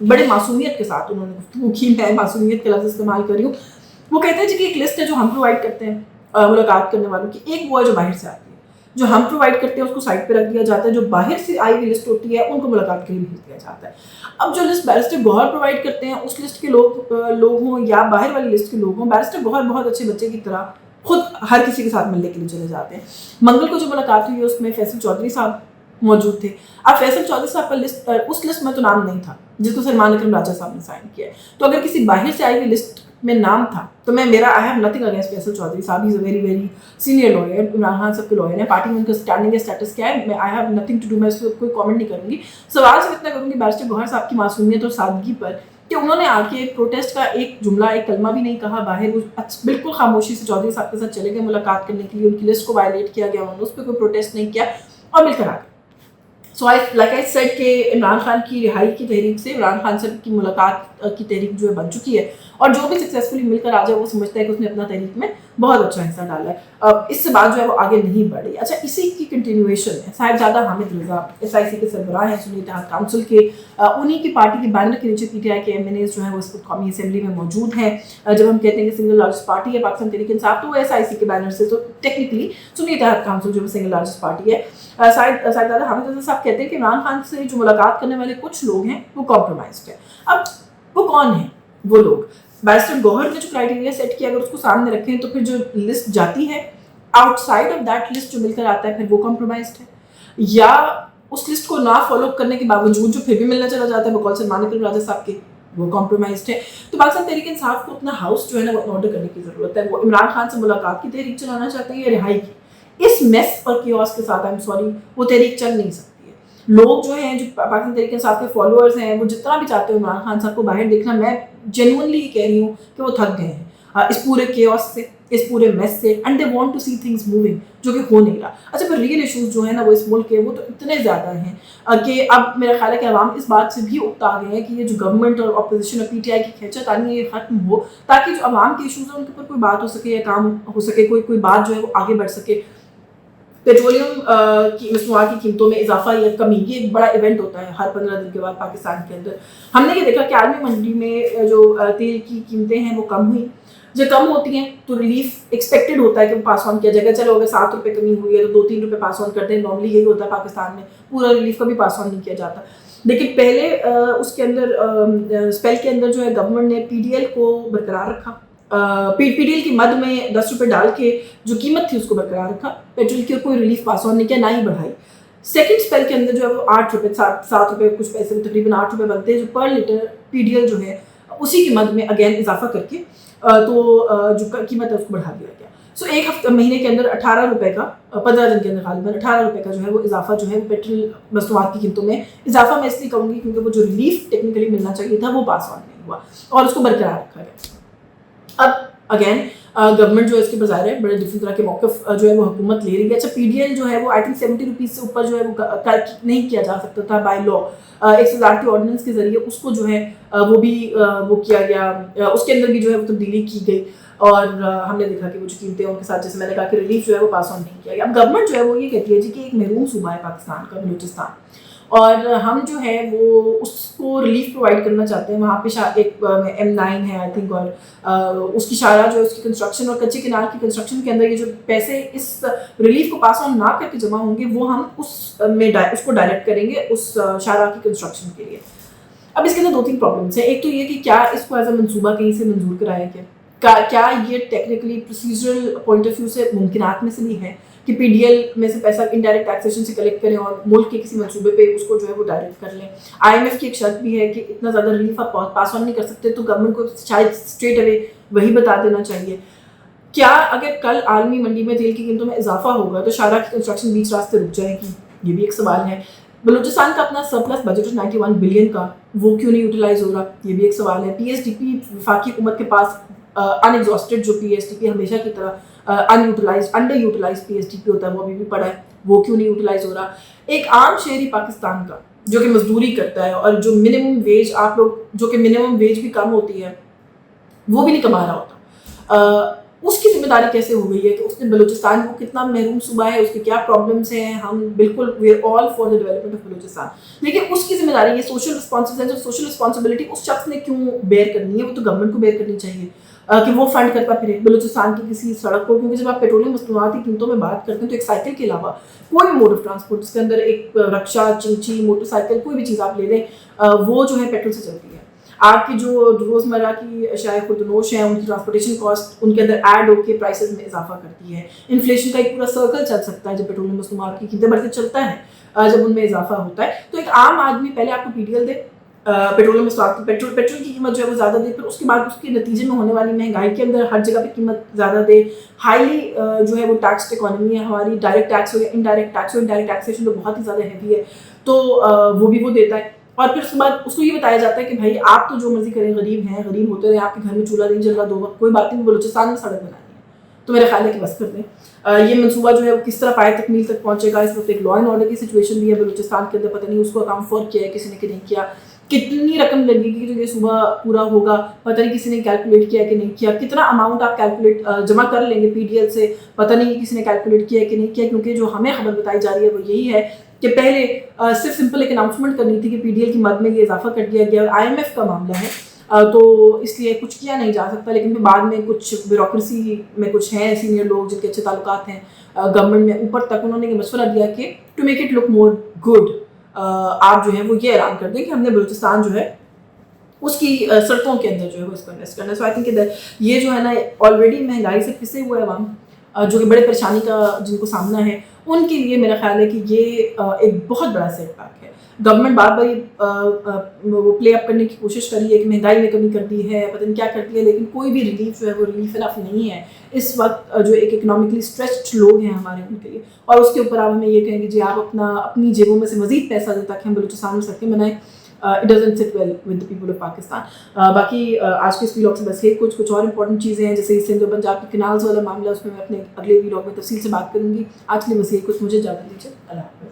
بڑے معصومیت کے ساتھ انہوں نے گفتگو کی، میں معصومیت کا لفظ استعمال کر رہی ہوں. وہ کہتے ہیں جی کہ ایک لسٹ ہے جو ہم پرووائڈ کرتے ہیں ملاقات کرنے والوں کی، ایک وہ ہے جو باہر سے آتی ہے. جو ہم پرووائڈ کرتے ہیں اس کو سائڈ پہ رکھ دیا جاتا ہے، جو باہر سے آئی ہوئی لسٹ ہوتی ہے ان کو ملاقات کے لیے بھیج دیا جاتا ہے. اب جو لسٹ بیرسٹر گوہر پرووائڈ کرتے ہیں اس لسٹ کے لوگ ہوں یا باہر والی لسٹ کے لوگ ہوں، بیرسٹر گوہر بہت اچھے بچے کی طرح خود ہر کسی کے ساتھ ملنے کے لیے چلے جاتے ہیں. منگل کو جو ملاقات ہوئی اس میں فیصل چودھری صاحب موجود تھے. اب فیصل چودھری صاحب کا اس لسٹ میں تو نام نہیں تھا جس کو سلمان اکرم راجہ صاحب نے سائن کیا ہے. تو اگر کسی باہر سے آئی ہوئی لسٹ میں نام تھا تو میرا I have nothing against Faisal Chaudhry صاحب. He is a very very senior lawyer, Imran Khan صاحب کے لوئر ہیں، پارٹی میں ان کا اسٹینڈنگ ہے، اسٹیٹس کیا ہے، میں I have nothing to do, میں اس پہ کوئی کامنٹ نہیں کروں گی. سوال صرف اتنا کروں گی بیرسٹر گوہر صاحب کی معصومیت اور سادگی پر کہ انہوں نے آ کے پروٹیسٹ کا ایک جملہ ایک کلمہ بھی نہیں کہا باہر. وہ بالکل خاموشی سے چودھری صاحب کے ساتھ چلے گئے ملاقات کرنے کے لیے، ان کی لسٹ کو وائلیٹ کیا گیا، انہوں نے اس پہ کوئی پروٹیسٹ نہیں کیا اور مل کر آ گئے. سو لائک آئی سیڈ کہ عمران خان کی رہائی کی تحریک سے عمران خان صاحب کی ملاقات کی تحریک جو ہے بن چکی ہے، اور جو بھی سکسیزفلی مل کر آ جائے وہ سمجھتا ہے کہ اس نے اپنا تحریک میں بہت اچھا حصہ ڈالا ہے. اس سے بات جو ہے وہ آگے نہیں بڑھ رہی. اچھا، اسی کی کنٹینیویشن ہے صاحبزادہ حامد رضا SIC کے سربراہ ہیں، سنی اتحاد کونسل کے، انہی کی پارٹی کے بینر کے نیچے PTI کے MNAs جو ہیں وہ اس وقت قومی اسمبلی میں موجود ہیں. جب ہم کہتے ہیں کہ سنگل لارجسٹ پارٹی ہے پاکستان تحریک انصاف تو وہ SIC کے بینر سے، تو ٹیکنیکلی سنی اتحاد کونسل جو سنگل لارجسٹ پارٹی ہے. صاحبزادہ حامد رضا صاحب کہتے ہیں کہ عمران خان سے جو ملاقات کرنے والے کچھ لوگ ہیں وہ کمپرومائزڈ ہیں. اب وہ کون ہیں وہ لوگ؟ بیرسٹر گوہر نے جو کرائٹیریا سیٹ کیا اگر اس کو سامنے رکھیں تو پھر جو لسٹ جاتی ہے out side of that list جو مل کر آتا ہے پھر وہ کمپرومائزڈ ہے، یا اس لسٹ کو نہ فالو کرنے کے باوجود جو پھر بھی ملنا چلا جاتا ہے بقول سلمان اکرم راجہ صاحب کے، وہ کمپرومائزڈ ہے. تو پاکستان تحریک انصاف کو اپنا ہاؤس جو ہے نا وہ آرڈر کرنے کی ضرورت ہے. وہ عمران خان سے ملاقات کی تحریک چلانا چاہتے ہیں یا رہائی کی؟ اس میس اور کیوس کے ساتھ وہ تحریک چل نہیں سکتی ہے. لوگ جو ہیں جو پاکستان تحریک انصاف کے فالوورز ہیں وہ جتنا بھی چاہتے ہیں عمران خان صاحب کو باہر دیکھنا، میں جینوئنلی یہ کہہ رہی ہوں کہ وہ تھک گئے ہیں اس پورے کیوس سے، اس پورے میس سے، and they want to see things moving, جو کہ ہو نہیں رہا. اچھا، پھر ریئل ایشوز جو ہیں نا وہ اس ملک کے وہ تو اتنے زیادہ ہیں کہ اب میرا خیال ہے کہ عوام اس بات سے بھی اکتا گئے ہیں کہ یہ جو گورنمنٹ اور اپوزیشن اور PTI کی کھینچا تانی ہے یہ ختم ہو، تاکہ جو عوام کے ایشوز ہیں ان کے اوپر کوئی بات ہو سکے یا کام ہو سکے، کوئی بات جو ہے وہ آگے بڑھ سکے. پیٹرولیم کی مصنوعات کی قیمتوں میں اضافہ یا کمی، یہ ایک بڑا ایونٹ ہوتا ہے ہر 15 دن کے بعد پاکستان کے اندر. ہم نے یہ دیکھا کہ عالمی منڈی میں جو تیل کی قیمتیں ہیں وہ کم ہوئی. جب کم ہوتی ہیں تو ریلیف ایکسپیکٹڈ ہوتا ہے کہ وہ پاس آن کیا جائے گا. چلو اگر 7 روپے کمی ہوئی ہے تو 2-3 روپے پاس آن کر دیں، نارملی یہی ہوتا ہے پاکستان میں، پورا ریلیف کبھی پاس آن نہیں کیا جاتا. لیکن پہلے اس کے اندر اسپیل کے اندر جو ہے گورنمنٹ نے PDL کو برقرار رکھا، PDL کی مد میں 10 روپے ڈال کے جو قیمت تھی اس کو برقرار رکھا، پیٹرول کی کوئی ریلیف پاس آن نہیں کیا، نہ ہی بڑھائی. سیکنڈ اسپیل کے اندر جو ہے وہ 8 روپے 7 روپے کچھ پیسے تقریباً 8 روپے بنتے ہیں جو پر لیٹر PDL جو ہے اسی کی مد میں اگین اضافہ کر کے تو جو قیمت ہے اس کو بڑھا دیا گیا. سو ایک ہفتے مہینے کے اندر 18 روپے کا 15 دن کے اندر غالباً 18 روپے کا جو ہے وہ اضافہ جو ہے پیٹرول مصنوعات کی قیمتوں میں اضافہ میں اس لیے کہوں گی کیونکہ وہ جو ریلیف ٹیکنیکلی ملنا چاہیے تھا وہ پاس آن نہیں ہوا اور اس کو برقرار رکھا گیا. اب اگین گورنمنٹ جو ہے اس کے بظاہر ہے بڑے ڈفرنٹ طرح کے موقف جو ہے وہ حکومت لے رہی ہے. اچھا، PDL جو ہے وہ آئی تھنک 70 روپیز سے اوپر جو ہے وہ نہیں کیا جا سکتا تھا بائی لا. ایک صدارتی آرڈیننس کے ذریعے اس کو جو ہے وہ بھی وہ کیا گیا، اس کے اندر بھی جو ہے وہ تبدیلی کی گئی اور ہم نے دیکھا کہ وہ جو قیمتیں ان کے ساتھ جیسے میں نے کہا کہ ریلیف جو ہے وہ پاس آن نہیں کیا گیا. اب گورنمنٹ جو ہے وہ یہ کہتی ہے جی کہ ایک محروم صوبہ ہے پاکستان کا بلوچستان، اور ہم جو ہے وہ اس کو ریلیف پرووائڈ کرنا چاہتے ہیں. وہاں پہ ایک M9 ہے آئی تھنک، اور اس کی شاہراہ جو ہے اس کی کنسٹرکشن اور کچے کنار کی کنسٹرکشن کے اندر یہ جو پیسے اس ریلیف کو پاس آن نہ کر کے جمع ہوں گے وہ ہم اس کو ڈائریکٹ کریں گے اس شاہراہ کی کنسٹرکشن کے لیے. اب اس کے اندر 2-3 پرابلمس ہیں. ایک تو یہ کہ کیا اس کو ایز اے منصوبہ کہیں سے منظور کرایا گیا، کیا یہ technically procedural point of view سے ممکنات میں سے بھی ہے کہ PDL میں سے پیسہ انڈائریکٹ ٹیکسیشن سے کلیکٹ کریں اور ملک کے کسی منصوبے پہ اس کو جو ہے وہ ڈائریکٹ کر لیں. IMF کی ایک شرط بھی ہے کہ اتنا زیادہ ریلیف آپ پاس آن نہیں کر سکتے تو گورنمنٹ کو شاید اسٹریٹ اوے وہی بتا دینا چاہیے. کیا اگر کل عالمی منڈی میں تیل کی قیمتوں میں اضافہ ہوگا تو شاہراہ کی کنسٹرکشن بیچ راستے رک جائے گی؟ یہ بھی ایک سوال ہے. بلوچستان کا اپنا سرپلس بجٹ 91 بلین کا وہ کیوں نہیں یوٹیلائز ہو رہا؟ یہ بھی ایک سوال ہے. PSDP وفاقی حکومت کے پاس ان ایگزاسٹڈ جو PSDP ہمیشہ کی طرح انڈر یوٹیلائز PSDP ہوتا ہے وہ ابھی بھی پڑا ہے، وہ کیوں نہیں یوٹیلائز ہو رہا؟ ایک عام شہری پاکستان کا جو کہ مزدوری کرتا ہے اور جو منیمم ویج آپ لوگ جو کہ منیمم ویج بھی کم ہوتی ہے وہ بھی نہیں کما رہا ہوتا، اس کی ذمہ داری کیسے ہو گئی ہے کہ اس نے بلوچستان وہ کتنا محروم صوبہ ہے, اس کے کیا پرابلمس ہیں, ہم بالکل we are all for the development of Balochistan, لیکن اس کی ذمہ داری یہ سوشل رسپانسبلٹی اس شخص نے کیوں بیئر کرنی ہے, وہ تو گورنمنٹ کو بیئر کرنی چاہیے کہ وہ فنڈ کرتا پھرے بلوچستان کی کسی سڑک کو, کیونکہ جب آپ پیٹرولیم مصنوعات کی قیمتوں میں بات کرتے ہیں تو ایک سائیکل کے علاوہ کوئی بھی موڈ آف ٹرانسپورٹ جس کے اندر ایک رکشا, چنچی, موٹر سائیکل, کوئی بھی چیز آپ لے لیں وہ جو ہے پیٹرول سے چلتی ہے. آپ کی جو روزمرہ کی اشیاء خردنوش ہیں ان کی ٹرانسپورٹیشن کاسٹ ان کے اندر ایڈ ہو کے پرائسز میں اضافہ کرتی ہے. انفلیشن کا ایک پورا سرکل چل سکتا ہے جب پیٹرولیم مصنوعات کی قیمتیں بڑھتے چلتا ہے, جب ان میں اضافہ ہوتا ہے تو ایک عام آدمی پہلے آپ کو پی ڈی ایل دے, پیٹرولیم مصنوعات کی پیٹرول کی قیمت جو ہے وہ زیادہ دے, پھر اس کے بعد اس کے نتیجے میں ہونے والی مہنگائی کے اندر ہر جگہ پہ قیمت زیادہ دے, ہائیلی جو ہے وہ ٹیکسڈ اکانومی ہے ہماری, ڈائریکٹ ٹیکس ہو یا انڈائریکٹ ٹیکس ہو, انڈائریکٹ ٹیکسیشن تو بہت ہی زیادہ ہیوی ہے, تو وہ بھی وہ دیتا ہے. اور پھر اس کے بعد اس کو یہ بتایا جاتا ہے کہ بھائی آپ تو جو مرضی کریں, غریب ہیں, غریب ہوتے رہے, آپ کے گھر میں چولہا نہیں جل رہا 2 وقت, کوئی بات نہیں, بلوچستان میں سڑک بنانی ہے. تو میرا خیال ہے کہ بس کر دیں. یہ منصوبہ جو ہے وہ کس طرح پائے تکمیل تک پہنچے گا, اس وقت ایک لا اینڈ آرڈر کی سچویشن بھی ہے بلوچستان کے اندر, پتہ نہیں اس کو اکاؤنٹ فور کیا ہے کسی نے کہ نہیں کیا, کتنی رقم لگے گی جو یہ صوبہ پورا ہوگا, پتہ نہیں کسی نے کیلکولیٹ کیا ہے کہ نہیں کیا, کتنا اماؤنٹ آپ کیلکولیٹ جمع کر لیں گے پی ڈی ایل سے, پتہ نہیں کسی نے کیلکولیٹ کیا ہے کہ نہیں کیا, کیونکہ جو ہمیں خبر بتائی جا رہی ہے وہ یہی ہے کہ پہلے صرف سمپل ایک اناؤنسمنٹ کرنی تھی کہ پی ڈی ایل کی مد میں یہ اضافہ کر دیا گیا, آئی ایم ایف کا معاملہ ہے تو اس لیے کچھ کیا نہیں جا سکتا, لیکن پھر بعد میں کچھ بیوروکریسی میں کچھ ہیں سینئر لوگ جن کے اچھے تعلقات ہیں گورنمنٹ میں اوپر تک, انہوں نے یہ مشورہ دیا کہ to make it look more good آپ جو ہے وہ یہ اعلان کر دیں کہ ہم نے بلوچستان جو ہے اس کی سڑکوں کے اندر جو ہے وہ اس کو انویسٹ کرنا ہے. سو آئی تھنک یہ جو ہے نا آلریڈی مہنگائی سے پسے ہوئے عوام جو کہ بڑے پریشانی کا جن کو سامنا ہے, ان کے لیے میرا خیال ہے کہ یہ ایک بہت بڑا سیٹ بیک ہے. گورنمنٹ بار بار وہ پلے اپ کرنے کی کوشش کر رہی ہے کہ مہنگائی میں کمی کر دی ہے, پتہ نہیں کیا کرتی ہے, لیکن کوئی بھی ریلیف جو ہے وہ ریلیف انف نہیں ہے اس وقت جو ایک اکنامکلی اسٹریچڈ لوگ ہیں ہمارے, ان کے لیے. اور اس کے اوپر آپ ہمیں یہ کہیں گے جی آپ اپنی جیبوں میں سے مزید پیسہ دیں تاکہ ہم بلوچستان میں سڑکیں بنائیں, it doesn't sit well with the people of Pakistan. باقی آج کے اس ویلاگ سے بس کچھ اور امپورٹنٹ چیزیں ہیں جیسے سندھ و پنجاب کی کنالز والا معاملہ, اس میں میں اپنے اگلے ویلاگ میں تفصیل سے بات کروں گی. آج کے لیے بس کچھ, مجھے اجازت دیجیے, اللہ حافظ.